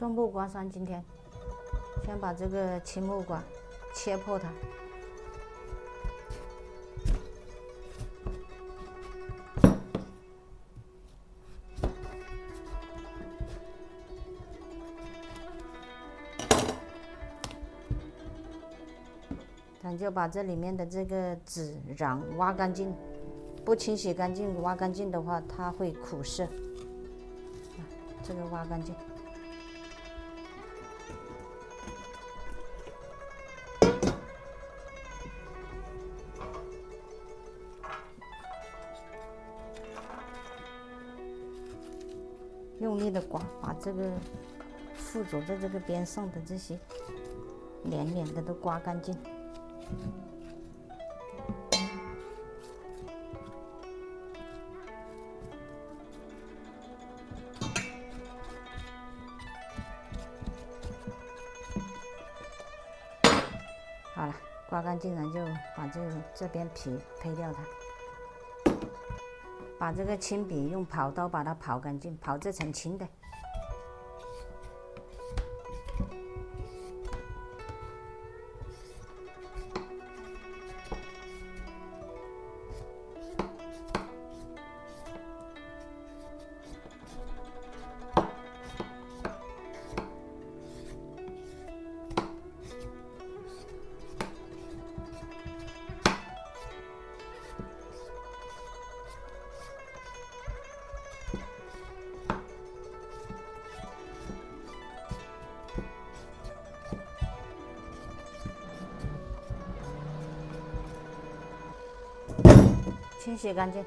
做木瓜霜，今天先把这个青木瓜切破它，咱就把这里面的这个籽瓤挖干净，不清洗干净，挖干净的话它会苦涩。这个挖干净。用力的刮，把这个附着在这个边上的这些黏黏的都刮干净。好了，刮干净了就把这边皮呸掉它。把这个青皮用刨刀把它刨干净，刨这层青的。清洗干净。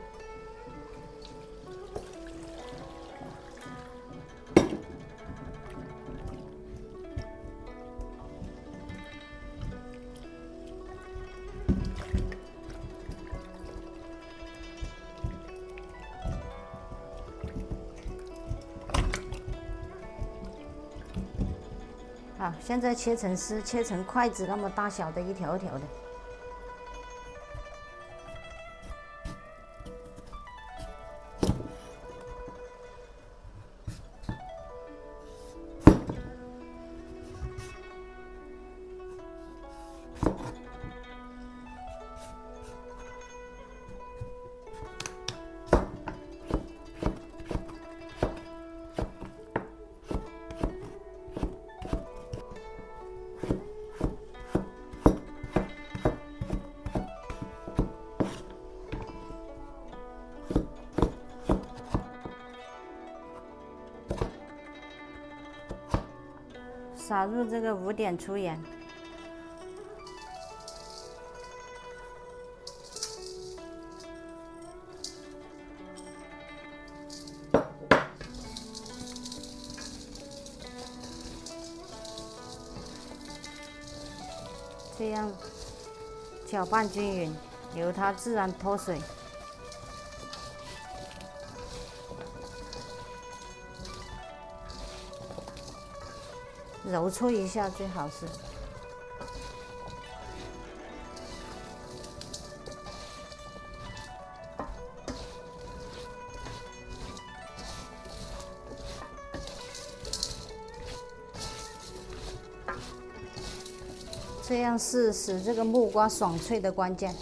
好，现在切成丝，切成筷子那么大小的一条一条的。撒入这个5点粗盐，这样搅拌均匀，由它自然脱水。揉搓一下最好是。这样是使这个木瓜爽脆的关键。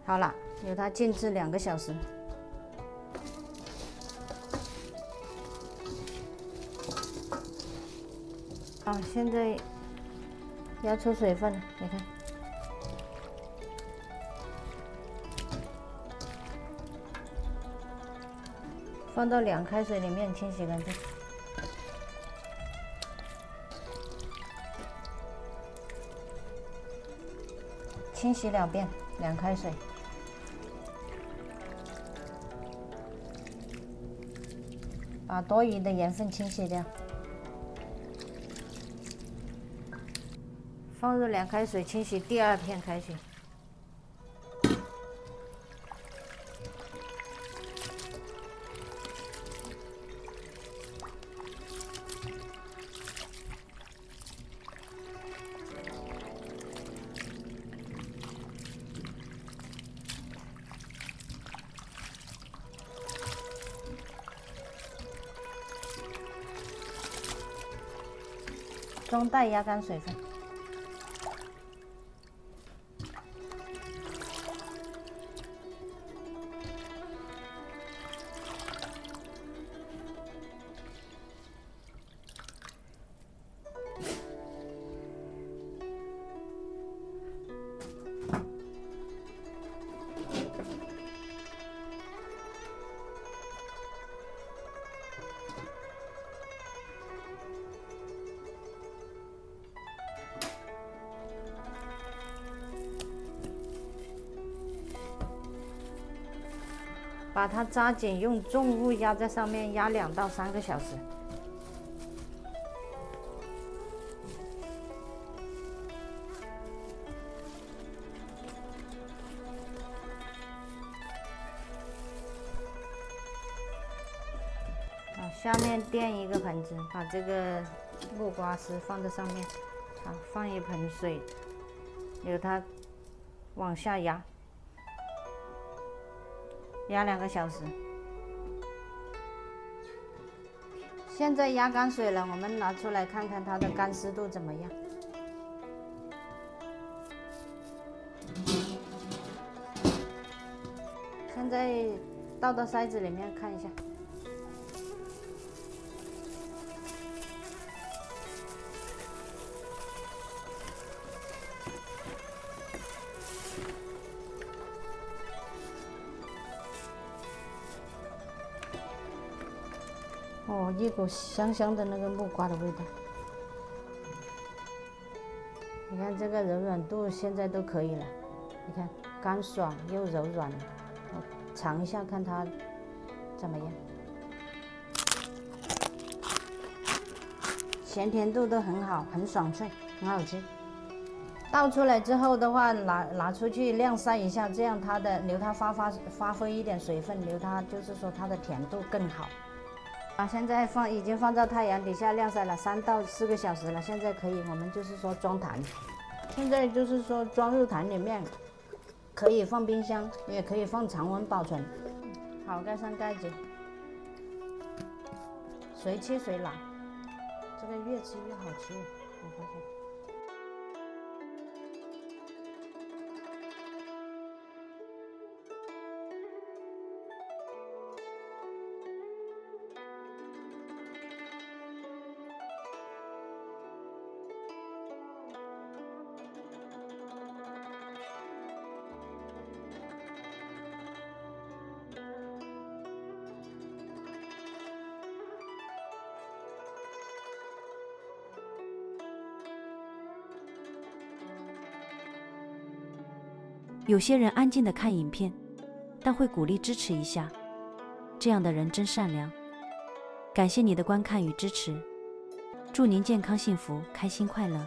好了，由它静置2个小时。好，现在要出水分了，你看，放到凉开水里面清洗干净。清洗2遍，凉开水。把多余的盐分清洗掉。放入凉开水清洗第2片开水。中袋壓乾水分。把它扎紧，用重物压在上面，压2到3个小时。下面墊一个盆子，把这个木瓜丝放在上面，放一盆水，由它往下压。压2个小时。现在压干水了，我们拿出来看看它的干湿度怎么样。现在倒到筛子裡面看一下。哦，一股香香的那個木瓜的味道。你看這個柔軟度現在都可以了，你看乾爽又柔軟。我嘗一下看它怎麼樣。鹹甜度都很好，很爽脆，很好吃。倒出來之後的話，拿出去晾曬一下，這樣它的留它發揮一點水分，留它就是說它的甜度更好。現在已經放到太陽底下晾曬了3到4個小時了，現在可以，我們就是說裝壇。現在就是說裝入壇裡面，可以放冰箱，也可以放常溫保存。好，蓋上蓋子，隨切隨拿，這個越吃越好吃，我發現。有些人安靜地看影片，但會鼓勵支持一下，這樣的人真善良。感謝你的觀看與支持，祝您健康幸福、開心快樂。